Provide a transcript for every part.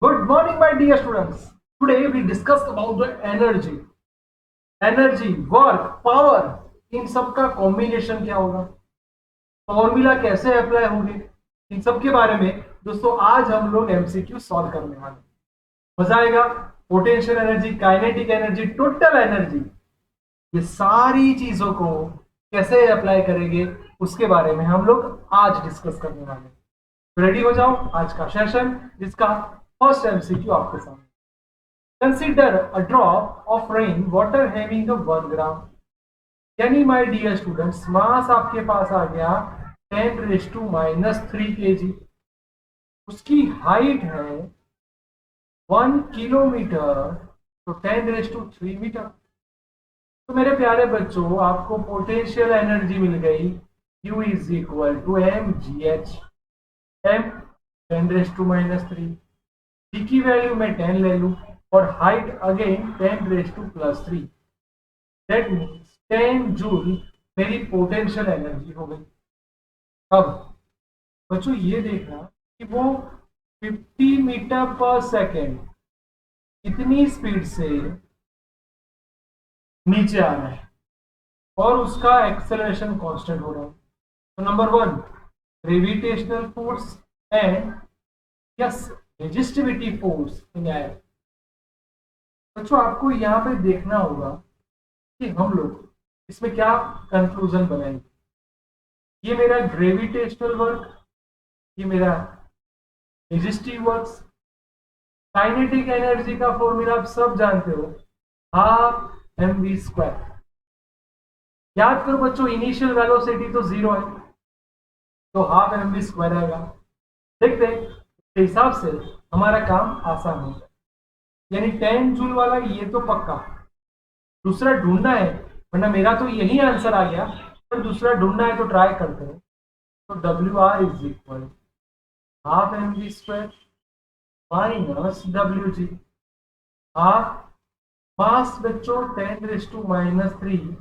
Good morning, my dear students. Today we discussed about the energy, work, power. इन सब का combination क्या होगा, formula कैसे अप्लाई होंगे, इन सब के बारे में दोस्तों आज हम लोग एमसीक्यू सॉल्व करने वाले हैं। मजा आएगा। Potential energy, kinetic energy, total energy, ये सारी चीजों को कैसे अप्लाई करेंगे उसके बारे में हम लोग आज डिस्कस करने वाले हैं। तो रेडी हो जाओ आज का सेशन, जिसका फर्स्ट एमसीक्यू आपके सामने। Consider a drop of rain water having 1 ग्राम। यानी माय डियर स्टूडेंट्स, मास आपके पास आ गया 10⁻³ kg। उसकी हाइट है 1 किलोमीटर, तो 10⁻³ मीटर। तो मेरे प्यारे बच्चों, आपको पोटेंशियल एनर्जी मिल गई U is equal to mgh। m 10⁻³ जी की वैल्यू मैं 10 ले लूं और height again 10⁻³ that means 10 joule मेरी पोटेंशियल एनर्जी हो गई। अब बच्चों ये देखना कि वो 50 मीटर पर सेकेंड इतनी स्पीड से नीचे आ रहा है और उसका एक्सेलरेशन कांस्टेंट हो रहा है। तो number 1, gravitational force and yes resistivity force in air. बच्चों आपको यहाँ पे देखना होगा कि हम लोग इसमें क्या कंक्लूजन बनाएंगे। ये मेरा ग्रेविटेशनल वर्क, ये मेरा रेजिस्टिव वर्क। काइनेटिक एनर्जी का फॉर्मूला आप सब जानते हो, 12mv²। याद करो बच्चों, इनिशियल वेलोसिटी तो 0 है, तो 12mv² आएगा। देखते हैं उसके हिसाब से हमारा काम आसान होगा। यानी 10 जूल वाला ये तो पक्का, दूसरा ढूंढना है, वरना मेरा तो यही आंसर आ गया, पर दूसरा ढूंढना है तो ट्राई करते हैं। तो WR is equal 12mv² minus WG। Half मास बच्चों 10⁻³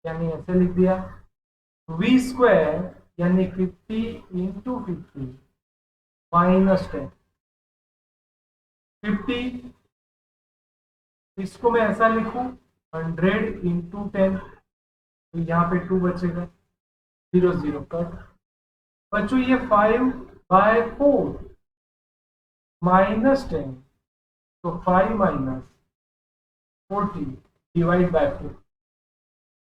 यानी ऐसे लिख दिया, v² यानी 50 इंटू 50 माइनस 10। 50 इसको मैं ऐसा लिखूं 100 इंटू 10, तो यहाँ पे 2 बचेगा, 0 0 कट। बच्चों ये 5/4 माइनस 10, तो 5 माइनस 40 डिवाइड बाय 4।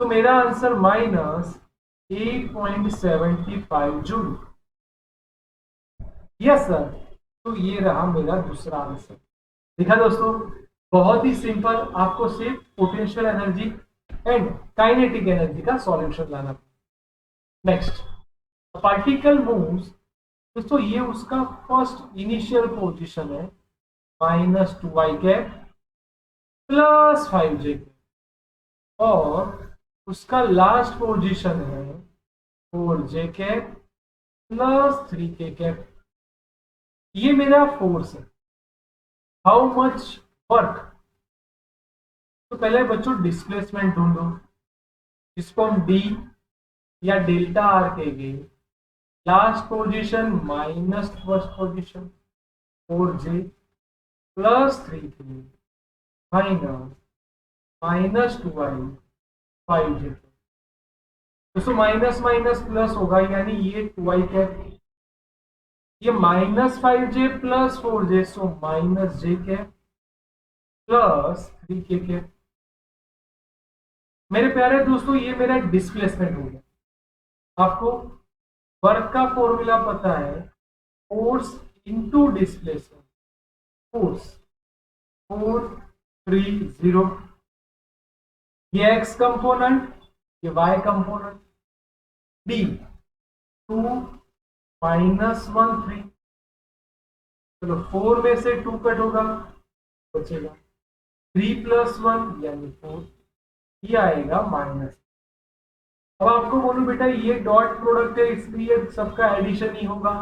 तो मेरा answer minus 8.75 joule. Yes sir, तो ये रहा मेरा दूसरा आंसर। देखा दोस्तों, बहुत ही सिंपल, आपको सिर्फ potential energy and kinetic energy का सॉल्यूशन लाना। Next, particle moves. दोस्तों ये उसका फर्स्ट इनिशियल पोजीशन है -2y कैप प्लस 5j, और उसका लास्ट पोजीशन है 4j cap plus 3k cap. ये मेरा फोर्स है। How much work? तो पहले बच्चों डिस्प्लेसमेंट ढूंढो, जिसको हम डी या डेल्टा आर कहेंगे। Last position minus first position 4j plus 3k minus -2y 5j। दोस्तों माइनस माइनस प्लस होगा, यानी ये 2y कैप, ये -5j प्लस 4j, सो -j cap plus 3k cap. मेरे प्यारे दोस्तों ये मेरा डिस्प्लेसमेंट हो गया। आपको वर्क का फॉर्मूला पता है, फोर्स इनटू डिस्प्लेसमेंट। फोर्स 430, ये x कंपोनेंट, ये y कंपोनेंट। डी 2 -1 3, चलो 4 में से 2 कट होगा, बचेगा 3 + 1 यानी 4, ये आएगा माइनस। अब आपको बोलूं बेटा ये डॉट प्रोडक्ट है, इसलिए सबका एडिशन ही होगा,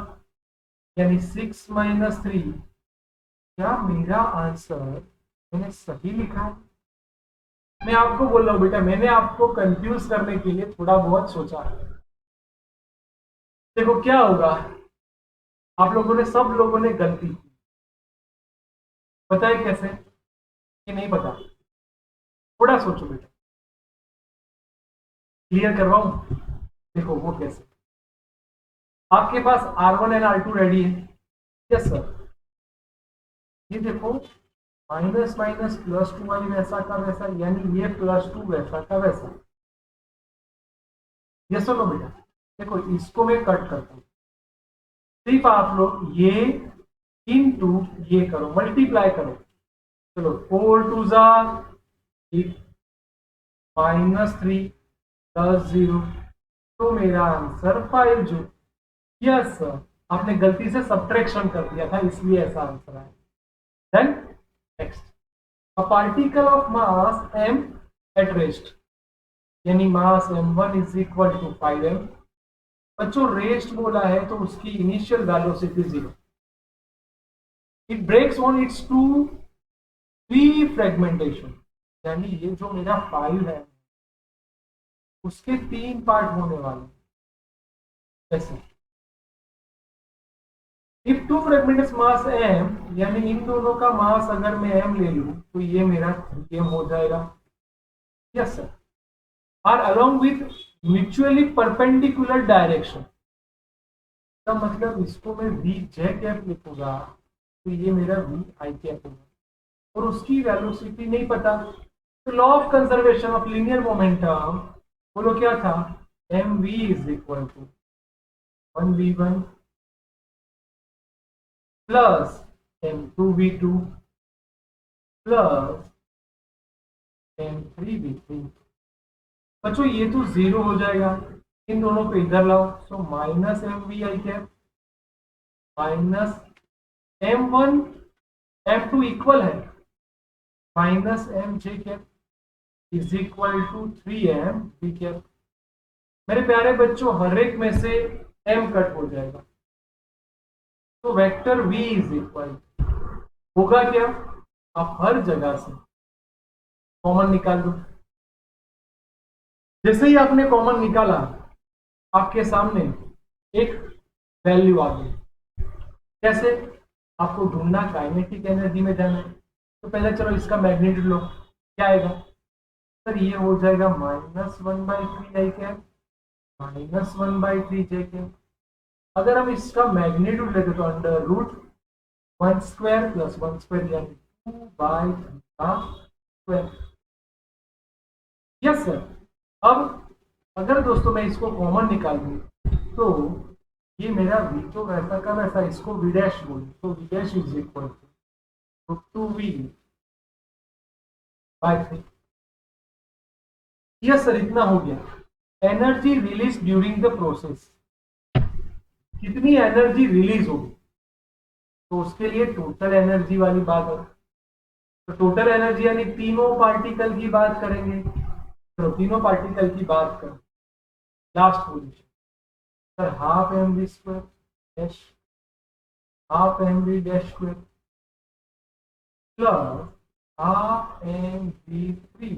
यानी 6 - 3। क्या मेरा आंसर मैंने सही लिखा है? मैं आपको बोल रहा हूं बेटा, मैंने आपको कंफ्यूज करने के लिए थोड़ा बहुत सोचा है। देखो क्या होगा, आप लोगों ने, सब लोगों ने गलती की। पता है कैसे कि नहीं पता? थोड़ा सोचो बेटा, क्लियर करवाऊं? देखो वो कैसे, आपके पास R1 एंड R2 रेडी है। Yes sir. ये देखो, माइनस माइनस प्लस टू वाली वैसा का वैसा, यानी ये प्लस टू वैसा का वैसा। ये सुनो बेटा, देखो इसको मैं कट करता हूं, सिर्फ आप लोग ये इनटू ये करो, मल्टीप्लाई करो। चलो 4 2 -3 +0, तो मेरा आंसर 5 जूल। यस सर, आपने गलती से सब्ट्रैक्शन कर दिया था इसलिए ऐसा आंसर आया। Then next, a particle of mass m at rest, यानी mass m1 is equal to 5m। बच्चों रेस्ट बोला है तो उसकी initial velocity 0। It breaks on इट्स टू फ्री फ्रेगमेंटेशन, यानी ये जो मेरा 5 है उसके 3 पार्ट होने वाले हैं। ऐसे if two fragments mass m, यानी इन दोनों का मास अगर मैं m ले लूं तो ये मेरा 3m हो जाएगा। Yes sir. Are along with mutually perpendicular direction, का मतलब इसको मैं वी जे कैप लिखूंगा तो ये मेरा वी आई कैप होगा, और उसकी वेलोसिटी नहीं पता। तो law of conservation of linear momentum बोलो क्या था, m v is equal to 1v1 plus m2v2 plus m3v3। बच्चों ये तो 0 हो जाएगा, इन दोनों को इधर लाओ, so minus M V I cap minus m1 m2 equal है minus M J cap is equal to 3m V cap. मेरे प्यारे बच्चों हर एक में से m कट हो जाएगा, तो वेक्टर v इज इक्वल होगा क्या, आप हर जगह से कॉमन निकाल दो। जैसे ही आपने कॉमन निकाला आपके सामने एक वैल्यू आ गई। कैसे? आपको ढूंढना काइनेटिक एनर्जी में जाना है, तो पहले चलो इसका मैग्नीट्यूड लो, क्या आएगा सर, ये हो जाएगा -1/3 आई कैप -1/3 जे कैप। अगर हम इसका मैग्नीट्यूड लेते तो अंडर रूट 1² + 1² यानी 2/3 का स्क्वायर। Yes sir. अब अगर दोस्तों मैं इसको कॉमन निकाल दूं तो ये मेरा v तो वैसा का वैसा, इसको v डैश बोलूं तो v dash is equal to 2v/3। Yes sir, इतना हो गया। Energy release during the process, कितनी एनर्जी रिलीज होगी, तो उसके लिए टोटल एनर्जी वाली बात है। तो टोटल एनर्जी यानी तीनों पार्टिकल की बात करेंगे, तो तीनों पार्टिकल की बात करें, last position sir half M V square dash half M V dash square plus half M V free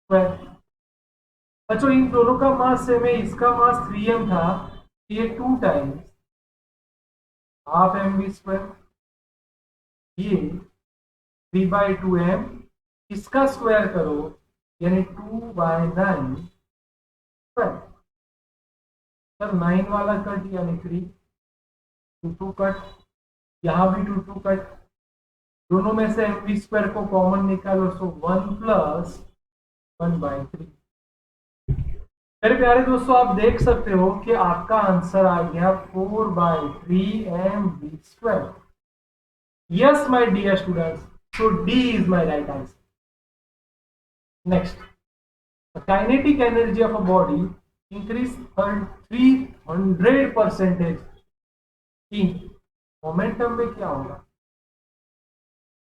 square. अच्छा इन दोनों का मास सेम है, इसका मास 3m था, ये 2 times half M V square, ये 3/2m, इसका स्क्वायर करो यानी 2/9 स्क्वायर। सर 9 वाला कट यानी 3, 2 कट, यहाँ भी 2 कट, दोनों में से एम वी स्क्वायर को कॉमन निकालो, सो 1 + 1/3। मेरे प्यारे दोस्तों आप देख सकते हो कि आपका आंसर आ गया 4/3 mv²। Yes my dear students, so D is my right answer. Next, the kinetic energy of a body increase 300% in momentum में क्या होगा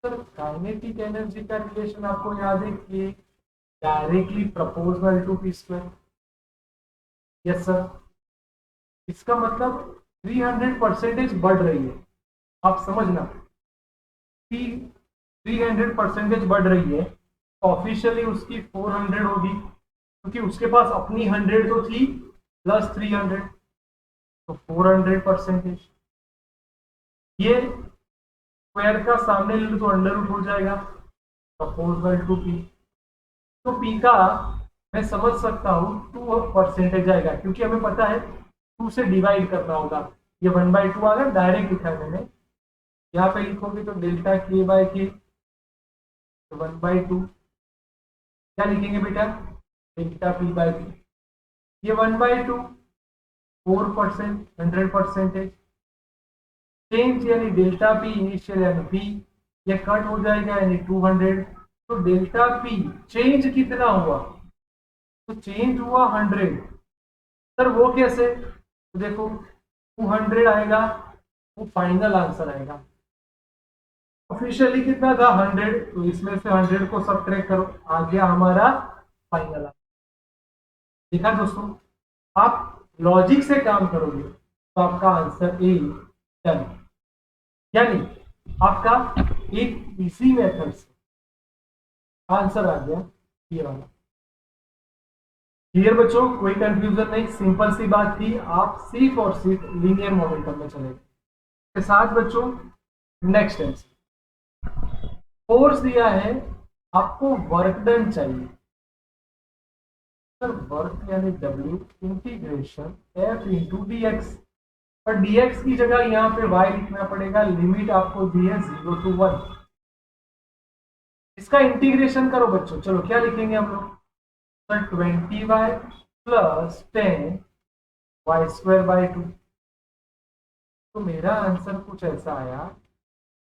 सर? काइनेटिक एनर्जी का रिलेशन आपको याद है कि directly proportional to p square. Yes sir, इसका मतलब 300% बढ़ रही है, आप समझना कि 300% बढ़ रही है, ऑफिशियली उसकी 400 होगी क्योंकि उसके पास अपनी 100 तो थी प्लस 300, तो 400%। ये स्क्वायर का सामने ले लो तो अंडर रूट हो जाएगा, सपोज बाई 2p। तो p का मैं समझ सकता हूँ 2% आएगा, क्योंकि हमें पता है 2 से डिवाइड करना होगा। ये 1/2 आ गया, डायरेक्ट लिखा है मैंने। यहाँ पे लिखोगे तो डेल्टा k बाय के 1/2, क्या लिखेंगे बेटा, डेल्टा p बाय के, ये 1/2 4%, 100%। चेंज यानी डेल्टा पी इनिशियल यानी पी, ये कट हो जाएगा यानी 200। तो डेल्टा पी चेंज कितना हुआ, तो चेंज हुआ 100। सर वो कैसे, तो देखो 200 आएगा, वो फाइनल आंसर आएगा। ऑफिशियली कितना था 100, तो इसमें से 100 को सब्ट्रैक्ट करो, आ गया हमारा फाइनल आंसर। देखा दोस्तों, आप लॉजिक से काम करोगे तो आपका आंसर ए डन, यानी आपका एक इसी मेथड से आंसर आ गया ये वाला। क्लियर बच्चों, कोई कंफ्यूजन नहीं, सिंपल सी बात थी, आप सिर्फ और सिर्फ लीनियर मोमेंटम में चले के साथ। बच्चों नेक्स्ट आंसर, फोर्स दिया है, आपको वर्क डन चाहिए। सर वर्क यानी W integration F into D x, और dx की जगह यहाँ पे y लिखना पड़ेगा, लिमिट आपको दी है 0 to 1। इसका इंटीग्रेशन करो बच्चों, चलो क्या लिखेंगे हम लोग, sir 20y plus 10y² by 2। तो मेरा आंसर कुछ ऐसा आया,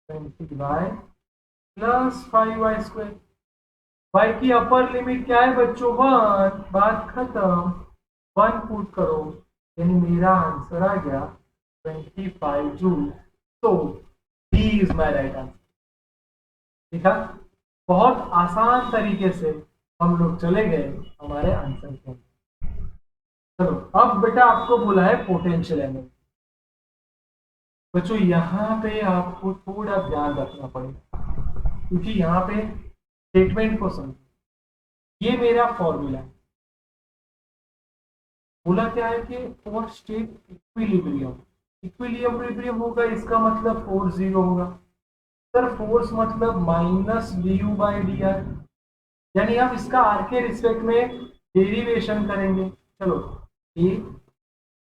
20y प्लस 5y²। y की अपर लिमिट क्या है बच्चों, 1, बात खत्म, 1 पुट करो, यानी मेरा आंसर आ गया 25 जूल। तो B is my right answer. देखा, बहुत आसान तरीके से हम लोग चले गए हमारे आंसर के। चलो अब बेटा आपको बोला है पोटेंशियल एनर्जी। बच्चों यहाँ पे आपको थोड़ा ध्यान रखना पड़ेगा, क्योंकि यहाँ पे स्टेटमेंट को समझो। ये मेरा फॉर्मूला है, बोला क्या है कि फॉर स्टेट इक्विलिब्रियम, इक्विलिब्रियम होगा, इसका मतलब फोर्स 0 होगा। सर फोर्स मतलब minus du by D R, यानी हम इसका आर के रिस्पेक्ट में डेरिवेशन करेंगे। चलो ए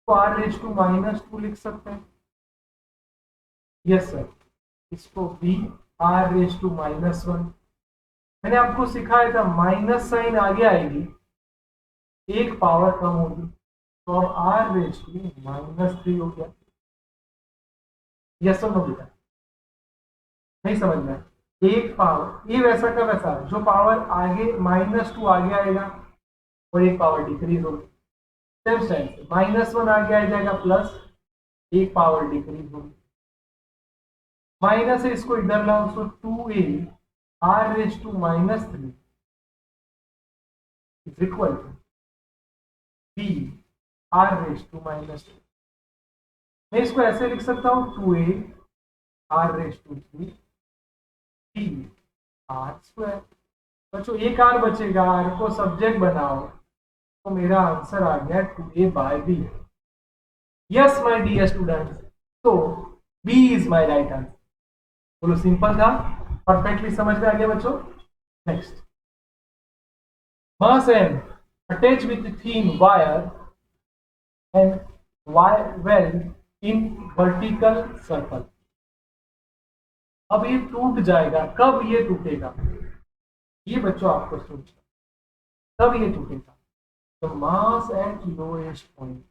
को r⁻² लिख सकते हैं, यस सर। इसको बी r⁻⁻1। मैंने आपको सिखाया था माइनस साइन आगे आएगी, एक पावर कम होगी, तो अब r⁻³ हो गया। यस और नो बेटा, नहीं समझ में, एक पावर ये वैसा का वैसा, जो पावर आगे -2 आगे आएगा और एक पावर डिक्रीज होगी। सेम स्टाइल से -1 आगे आ जाएगा प्लस एक पावर डिक्रीज होगी, माइनस है इसको इधर लाओ, so 2a r⁻³ is equal to b r⁻²। मैं इसको ऐसे लिख सकता हूं 2a r⁻³ b r²। बच्चों एक आर बचेगा, आर को सब्जेक्ट बनाओ, तो मेरा आंसर आ गया 2a by b। Yes my dear students, तो b is my right answer. बोलो सिंपल था, परफेक्टली समझ में आ गया बच्चों। Next, mass m attached with thin wire and well in vertical circle। अब ये टूट जाएगा, कब ये टूटेगा, ये बच्चों आपको सोचना, कब ये टूटेगा, तो मास एट लोएस्ट पॉइंट।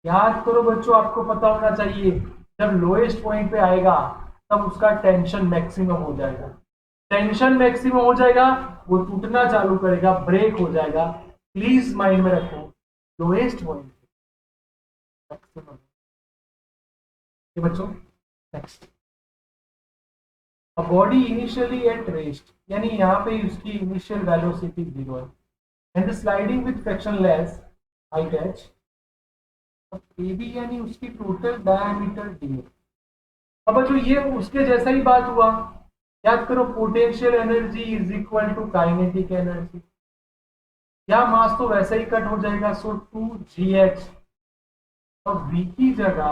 याद करो बच्चों, आपको पता होना चाहिए, जब लोएस्ट पॉइंट पे आएगा तब उसका टेंशन मैक्सिमम हो जाएगा। टेंशन मैक्सिमम हो जाएगा, वो टूटना चालू करेगा, ब्रेक हो जाएगा। प्लीज माइंड में रखो, लोएस्ट पॉइंट मैक्सिमम। ये बच्चों next, a body initially at rest, यानी यहाँ पे उसकी इनिशियल वेलोसिटी 0 है, and sliding with frictionless height h, A B यानी उसकी टोटल डायमीटर डी है। अब बच्चों ये उसके जैसा ही बात हुआ, याद करो potential energy is equal to kinetic energy, या मास तो वैसे ही कट हो जाएगा, सो 2gh। और v की जगह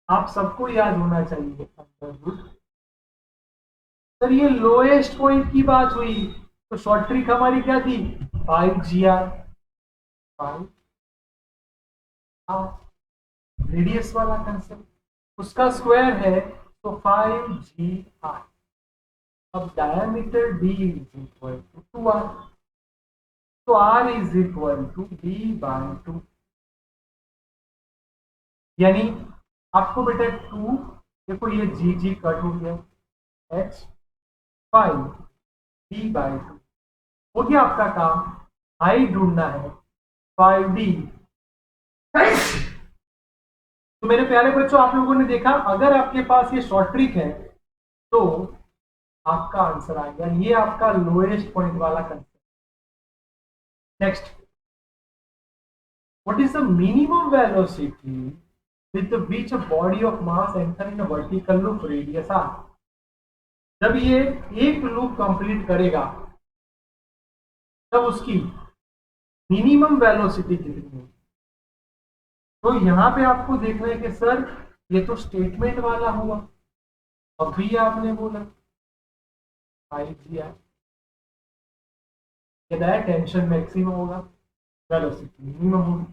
आप सबको याद होना चाहिए अंडर रूट सर ये लोएस्ट पॉइंट की बात हुई, तो शॉर्ट ट्रिक हमारी क्या थी, 5 GR, 5 रेडियस वाला कंसेप्ट, उसका स्क्वायर है तो 5GR। अब diameter D is equal to 2R, तो R is equal to D/2, यानी आपको बेटा 2, देखो ये G कट हो गया, H 5 D/2 हो गया आपका काम। हाइट ढूंढना है 5D। तो मेरे प्यारे बच्चों, आप लोगों ने देखा, अगर आपके पास ये शॉर्ट ट्रिक है तो आपका आंसर आ गया, ये आपका लोएस्ट पॉइंट वाला concept. Next, what is the minimum velocity with which a body of mass enter in a vertical loop radius R. जब ये एक लूप कंप्लीट करेगा तब उसकी मिनिमम वेलोसिटी कितनी है। तो यहां पे आपको देखना है कि सर ये तो स्टेटमेंट वाला हुआ, अभी आपने बोला 5GR, टेंशन मैक्सिमम होगा, वेलोसिटी मिनिमम होगी।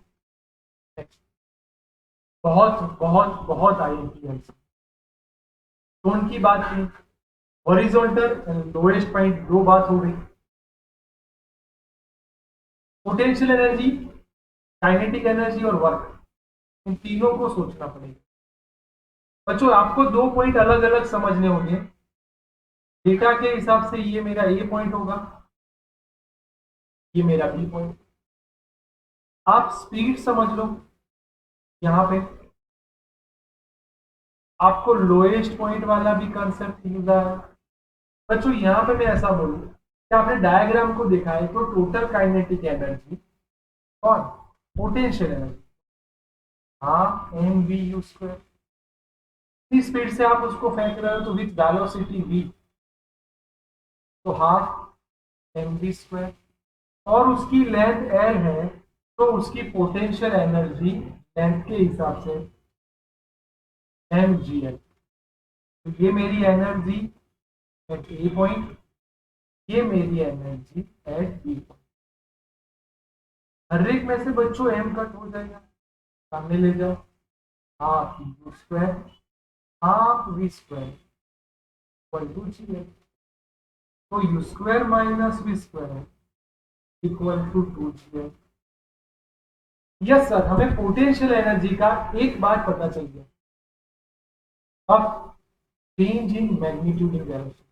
बहुत बहुत बहुत आईएमपी तो उनकी बात की, हॉरिजॉन्टल एंड लोएस्ट पॉइंट, दो बात हो गई। पोटेंशियल एनर्जी, काइनेटिक एनर्जी और वर्क, इन तीनों को सोचना पड़ेगा। बच्चों आपको दो पॉइंट अलग अलग समझने होंगे। डेटा के हिसाब से ये मेरा ए पॉइंट होगा, ये मेरा बी पॉइंट। आप स्पीड समझ लो, यहां पे आपको लोएस्ट पॉइंट वाला भी कंसेप्ट मिल रहा है। बच्चों यहां पे मैं ऐसा बोलूं कि आपने डायग्राम को देखा है तो टोटल काइनेटिक एनर्जी और पोटेंशियल एनर्जी, हाँ mv/2, इस स्पीड से आप उसको फेंक रहे हो तो विथ वेलोसिटी v, तो हाफ mv², और उसकी लेंथ l है तो उसकी पोटेंशियल एनर्जी लेंथ के हिसाब से mgl। तो ये मेरी एनर्जी एट ए पॉइंट, ये मेरी एनर्जी एट बी पॉइंट। हर एक में से बच्चों m कट हो जाएगा, सामने ले जाओ, half u², half v² equal to GL। तो u² minus v² equal to 2GL। Yes sir, हमें पोटेंशियल एनर्जी का एक बात पता चल गया, अब change in magnitude in velocity.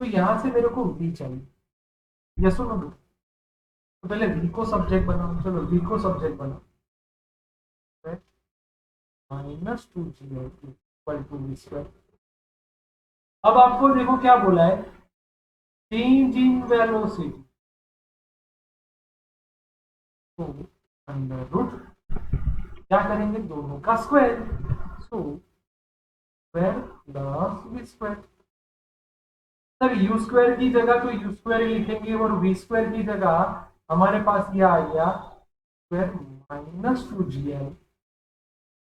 तो यहां से मेरे को v चाहिए, यस और नो। तो पहले v को सब्जेक्ट बनाओ, चलो v को सब्जेक्ट बनाओ, -2GL इक्वल टू v²। अब आपको देखो क्या बोला है, चेंज इन वेलोसिटी, तो अंडर रूट क्या करेंगे, दोनों का square, so square plus v²। Sir u² की जगह तो u² ही लिखेंगे और v² की जगह हमारे पास ये आ गया स्क्वायर -2GL।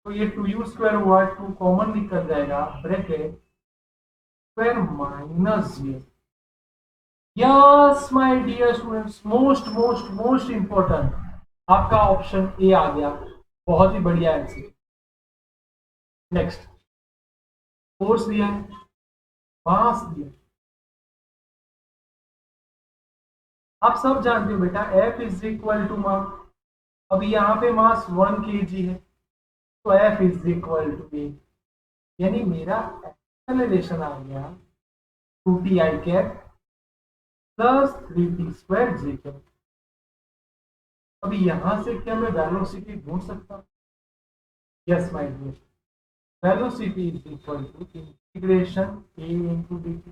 तो ये 2u² हुआ, 2 कॉमन निकल जाएगा, bracket square -GL। Yes my dear students, most most most important आपका ऑप्शन ए आ गया, बहुत ही बढ़िया आंसर। नेक्स्ट, फोर्स दिया है, मास दिया, आप सब जानते हो बेटा F is equal to mass. अब यहाँ पे मास 1 kg है तो F is equal to A, यानी मेरा एक्सेलरेशन आ गया 2ti कैप प्लस 3t² जे कैप। अब यहां से क्या मैं वेलोसिटी ढूंढ सकता हूँ, yes my dear, velocity is equal to integration a into dt,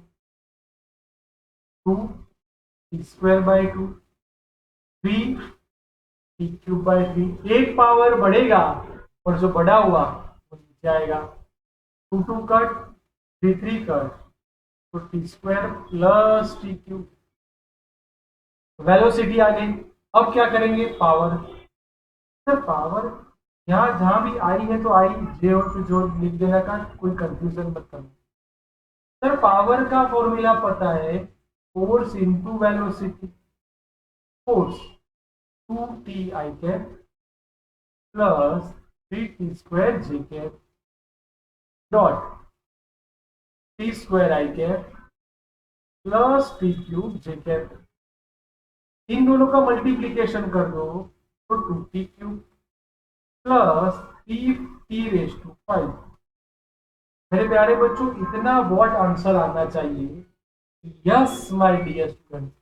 2t²/2 3 t³/3, एक पावर बढ़ेगा और जो बड़ा हुआ वो नीचे आएगा, 2 कट 3 कट, तो t² प्लस t³, वेलोसिटी आ गई। अब क्या करेंगे, पावर। सर पावर यहाँ जहां भी आई है तो आई, जे हो तो जो लिख देना का, कोई कंफ्यूजन मत करना। सर पावर का फॉर्मूला पता है, force into velocity, force 2t I cap plus 3t square G cap dot T square I cap plus T cube J cap. इन दोनों का मल्टीप्लीकेशन कर दो तो 2t cube plus T T raise to 5। मेरे प्यारे बच्चों, इतना वॉट आंसर आना चाहिए। Yes my dear student,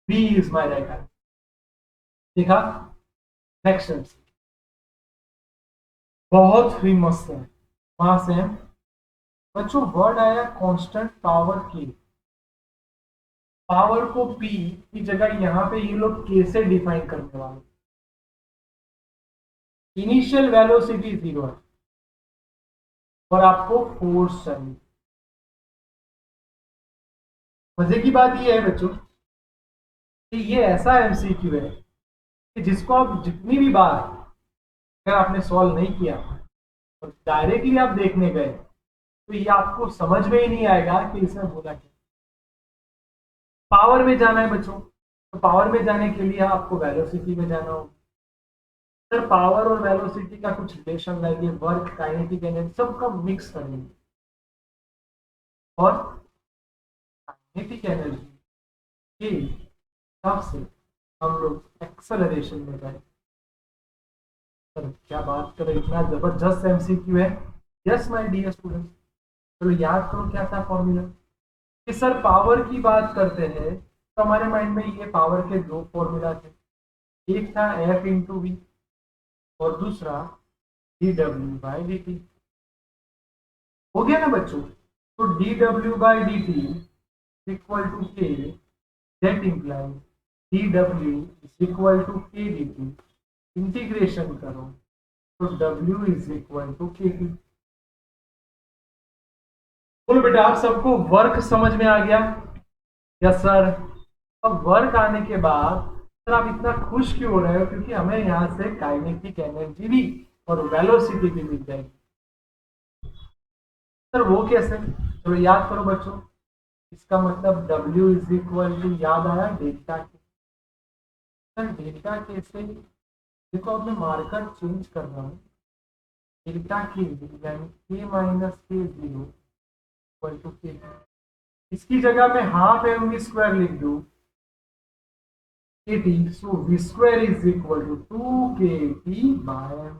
B is my right answer. देखा, नेक्स्ट आंसर बहुत ही मस्त है। वहां से बच्चों वर्ड आया कांस्टेंट पावर के। पावर को पी की जगह यहां पे ये लोग के से डिफाइन करने वाले। इनिशियल वेलोसिटी 0 है और आपको फोर्स चाहिए। मजे की बात ये है बच्चों कि ये ऐसा एमसीक्यू है कि जिसको आप जितनी भी बार अगर आपने सॉल्व नहीं किया और डायरेक्टली आप देखने गए तो ये आपको समझ में ही नहीं आएगा कि इसमें बोला क्या। पावर में जाना है बच्चों, तो पावर में जाने के लिए आपको वेलोसिटी में जाना होगा। सर पावर और वेलोसिटी का कुछ रिलेशन लाइए, वर्क, काइनेटिक एनर्जी सबका मिक्स करेंगे और काइनेटिक एनर्जी के हिसाब से हम लोग एक्सेलरेशन में जाएंगे। सर क्या बात करें, इतना जबरदस्त एमसीक्यू है। यस माय डियर स्टूडेंट, चलो याद करो क्या था फॉर्मूला। कि सर पावर की बात करते हैं तो हमारे माइंड में ये पावर के दो फॉर्मूला थे। एक था एफ इंटू वी और दूसरा D W by D T. हो गया ना बच्चों। तो D W by D T equal to K, that implies D W is equal to K D T. Integration करो तो W is equal to K T. बोलो बेटा, आप सबको वर्क समझ में आ गया? Yes sir. अब वर्क आने के बाद सर आप इतना खुश क्यों हो रहे हो? क्योंकि हमें यहाँ से काइनेटिक एनर्जी भी और वेलोसिटी भी मिल जाएगी। सर वो कैसे? चलो याद करो बच्चों। इसका मतलब W इज इक्वल टू, याद आया, डेल्टा के। सर डेल्टा के से देखो, अब मैं मार्कर चेंज कर रहा हूँ। डेल्टा के यानी के माइनस के जीरो इक्वल टू के। इसकी जगह मैं हाफ एम वी स्क्वायर लिख दूं K T, so V square is equal to 2 KT by M.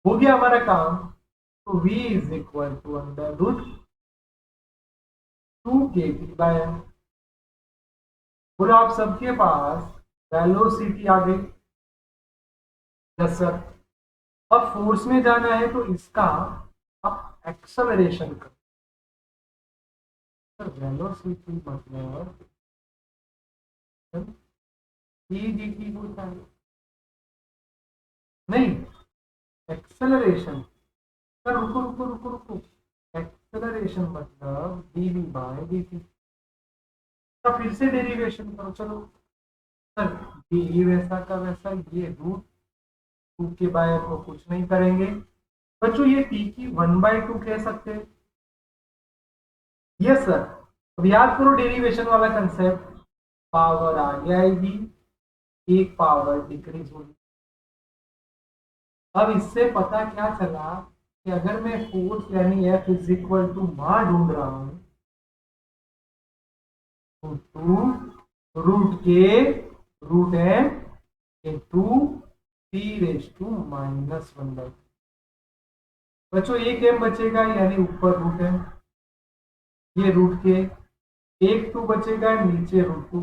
हो गया हमारा काम। तो v is equal to under root 2 KT by M. बोलो आप सबके पास वेलोसिटी आ गई? Yes sir. अब फोर्स में जाना है तो इसका आप एक्सेलरेशन करो। सर वेलोसिटी मतलब डी डी टी होता है, नहीं एक्सेलरेशन। सर रुको रुको रुको रुको, एक्सेलरेशन मतलब D V by D T. फिर से डेरिवेशन करो। चलो सर ये वैसा का वैसा, ये रूट 2 के बाय को कुछ नहीं करेंगे बच्चों, ये टी की 1/2 कह सकते हैं। Yes sir. अब याद करो डेरिवेशन वाला कंसेप्ट, पावर आगे आएगी, एक पावर डिक्रीज होगी। अब इससे पता क्या चला कि अगर मैं फोर्स यानी F is equal to mass ढूंढ रहा हूं तो टू रूट के root M into T raise to -1/2। बच्चों एक एम बचेगा यानी ऊपर रूट एम, ये रूट के, एक 2 बचेगा नीचे रूट 2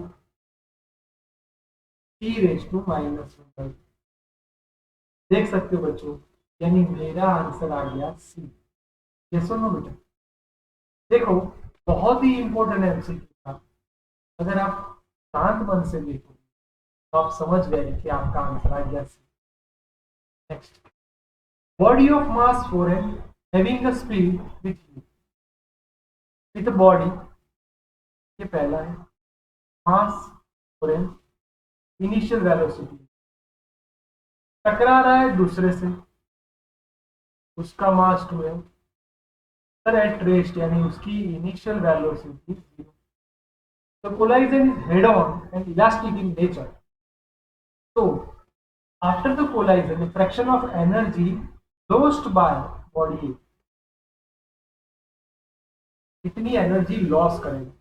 टी रेज टू -1/2। देख सकते हो बच्चों, यानी मेरा आंसर आ गया सी। ये सुनो बेटा, देखो बहुत ही इंपॉर्टेंट एमसीक्यू था। अगर आप शांत मन से देखो तो आप समझ गए कि आपका आंसर आ गया C. Next, body of mass 4m having a speed with body, ये पहला है। मास 4m, इनिशियल वेलोसिटी, टकरा रहा है दूसरे से, उसका मास 2m। सर एट रेस्ट यानी उसकी initial velocity 0. The collision is head-on and elastic in nature. So, after the collision, the fraction of energy lost by body कितनी एनर्जी लॉस करेगा.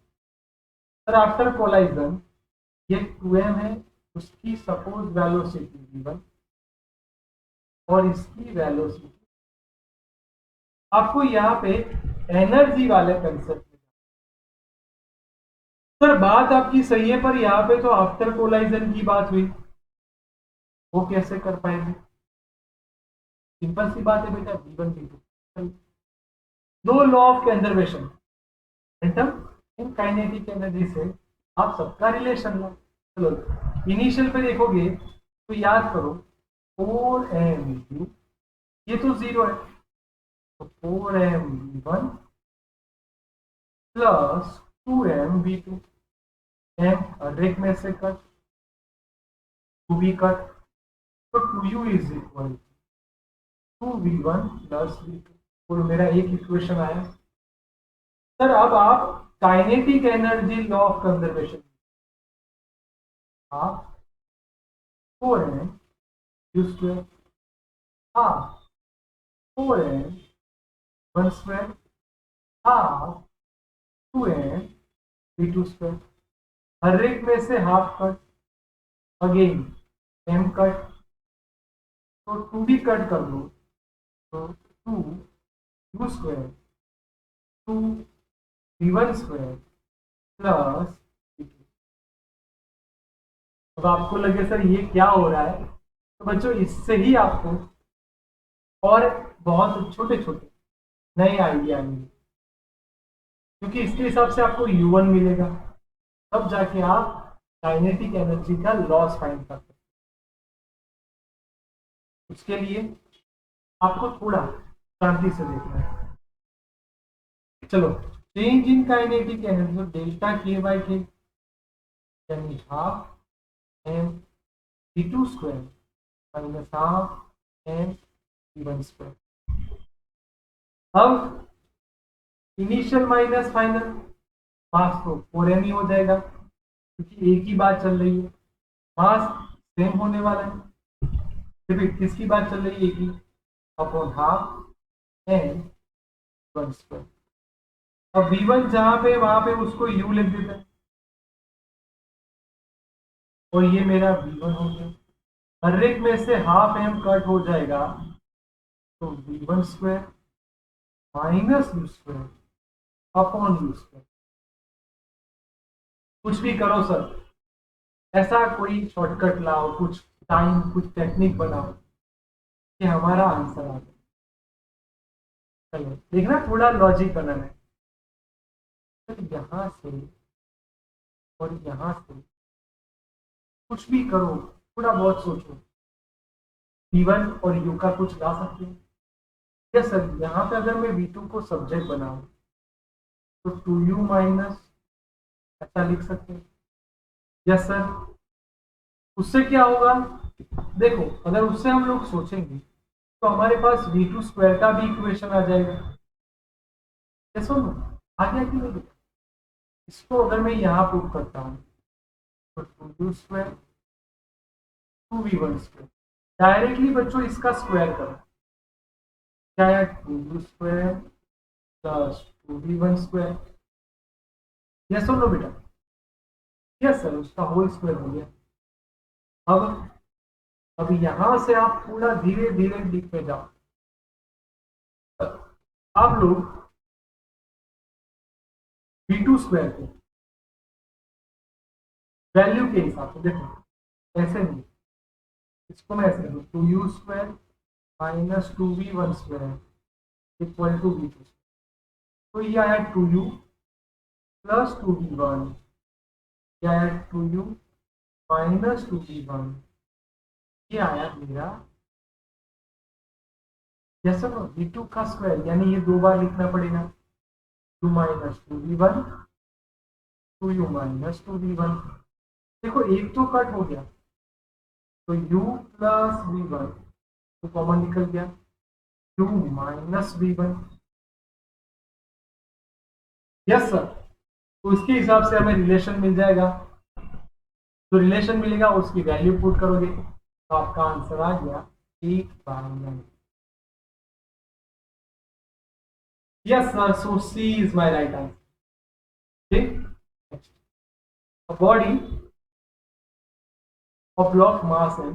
सर आफ्टर कोलाइजन ये 2m है, उसकी suppose velocity v1 और इसकी velocity. आपको यहाँ पे एनर्जी वाले कंसेप्ट में, सर बात आपकी सही है, पर यहाँ पे तो आफ्टर कोलाइजन की बात हुई, वो कैसे कर पाएंगे. सिंपल सी बात है बेटा, v1 v2. No law of conservation atom in kinetic energy से आप सबका रिलेशन लो. चलो इनिशियल पे देखोगे तो याद करो 4m, ये तो 0 है, तो 4m v1 plus 2m v2. m हर एक में से कट, 2b कट, तो 2u is equal to 2v1 plus v2. और मेरा एक इक्वेशन आया. सर अब आप kinetic energy law of conservation आप 4m u square half 4m 1 square half 2m v2 square. हर एक में से half cut, again m cut, तो 2b कट कर लो, तो 2 u square 2 v1 square plus v2. अब आपको लगे सर ये क्या हो रहा है, तो बच्चों इससे ही आपको और बहुत छोटे छोटे नए आइडिया मिले, क्योंकि इसके हिसाब से आपको u1 मिलेगा, तब जाके आप काइनेटिक एनर्जी का लॉस फाइंड कर सकते. उसके लिए आपको थोड़ा शांति से देखना है. चलो change in kinetic energy delta k by के यानी half m v2 square minus half m v1 square. अब इनिशियल माइनस फाइनल मास तो 4m ही हो जाएगा, क्योंकि एक ही बात चल रही है, मास सेम होने वाला है. फिर किसकी बात चल रही है, एक ही, upon half m v1 square. अब v1 जहां पे वहां पे उसको u लिख देते हैं, और ये मेरा v1 हो गया. हर एक में से हाफ m कट हो जाएगा, तो v1 square minus u square upon u square. कुछ भी करो सर, ऐसा कोई शॉर्टकट लाओ, कुछ टाइम, कुछ टेक्निक बनाओ कि हमारा आंसर आ जाए. चलो देखना, थोड़ा लॉजिक बनाना है. तो यहां से और यहां से कुछ भी करो, थोड़ा बहुत सोचो, v1 और u का कुछ ला सकते हो. यस सर, यहाँ पे अगर मैं v2 को सब्जेक्ट बनाऊं तो 2u माइनस ऐसा लिख सकते हैं. यस सर, उससे क्या होगा, देखो अगर उससे हम लोग सोचेंगे तो हमारे पास v2 स्क्वायर का भी इक्वेशन आ जाएगा. यस और नो, आ गया कि नहीं. इसको अगर मैं यहाँ प्रूव करता हूँ तो 2u square 2v1 square, directly बच्चों इसका स्क्वायर करो, क्या है 2u square plus 2v1 square. Yes और नो बेटा. यस सर, उसका होल स्क्वायर हो गया. अब यहां से आप पूरा धीरे धीरे लिखते जाओ. आप लोग v2 स्क्वायर को वैल्यू के हिसाब से देखो, ऐसे नहीं, इसको मैं ऐसे लिखूं 2u square minus 2v1 square equal to v2 square. तो ये आया 2u प्लस 2v1, ये आया 2u माइनस 2v1, ये आया मेरा जैसे v2 का स्क्वायर, यानी ये दो बार लिखना पड़ेगा, 2 minus 2v1 2u minus 2v1. देखो एक तो कट हो गया, तो u प्लस v1 तो कॉमन निकल गया, u minus v1. Yes sir, तो इसके हिसाब से हमें रिलेशन मिल जाएगा, जो रिलेशन मिलेगा उसकी वैल्यू पुट करोगे तो आपका आंसर आ गया 8/9। Yes sir, so C is my right answer. ठीक, a body of block mass m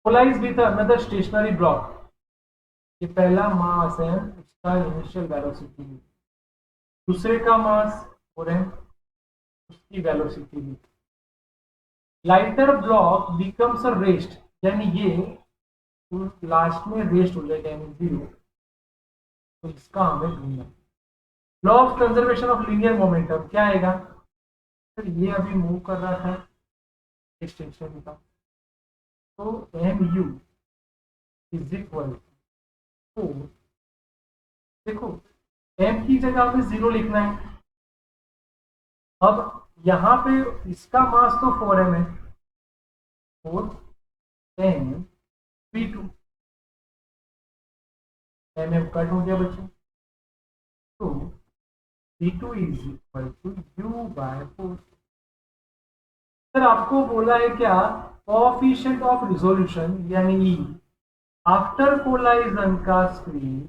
collides with another stationary block। ये पहला मास है, उसका इनिशियल वेलोसिटी, दूसरे का मास और है उसकी वेलोसिटी भी। Lighter block becomes a rest, यानी ये लास्ट में रेस्ट हो जाएगा यानी जीरो, तो इसका हमें ढूंढना। Law of conservation of linear momentum क्या आएगा सर, ये अभी मूव कर रहा था एक्सटेंशन का, तो M U is equal to, देखो एम की जगह हमें जीरो लिखना है। अब यहाँ पे इसका मास तो 4m है, 4m v2, mm कट हो गया बच्चों, तो v2 is equal to u/4। Sir आपको बोला है क्या, कोएफिशिएंट ऑफ रिजोल्यूशन यानी ई आफ्टर कोलाइजन का स्पीड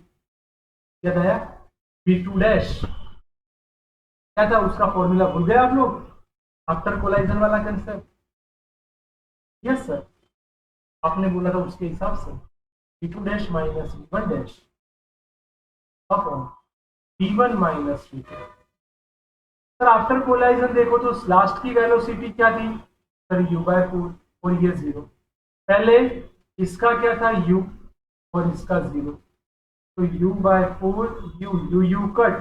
क्या था, v2 डैश, क्या था उसका फॉर्मूला भूल गए आप लोग, आफ्टर कोलाइजन वाला कंसेप्ट। यस सर, आपने बोला था उसके हिसाब से v2 dash minus v1 dash upon v1 minus v2। Sir after collision देखो तो लास्ट की वेलोसिटी क्या थी सर, u/4 और ये जीरो, पहले इसका क्या था u और इसका जीरो, तो u/4 u कट,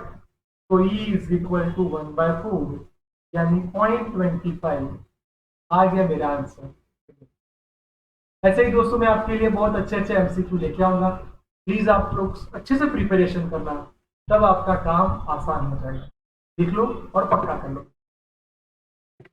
तो e इज इक्वल टू 1/4 यानी 0.25 आ गया मेरा आंसर। ऐसे ही दोस्तों मैं आपके लिए बहुत अच्छे अच्छे एमसीक्यू लेके आऊंगा, प्लीज आप लोग अच्छे से प्रिपरेशन करना, तब आपका काम आसान हो जाएगा। लिख लो और पक्का कर लो।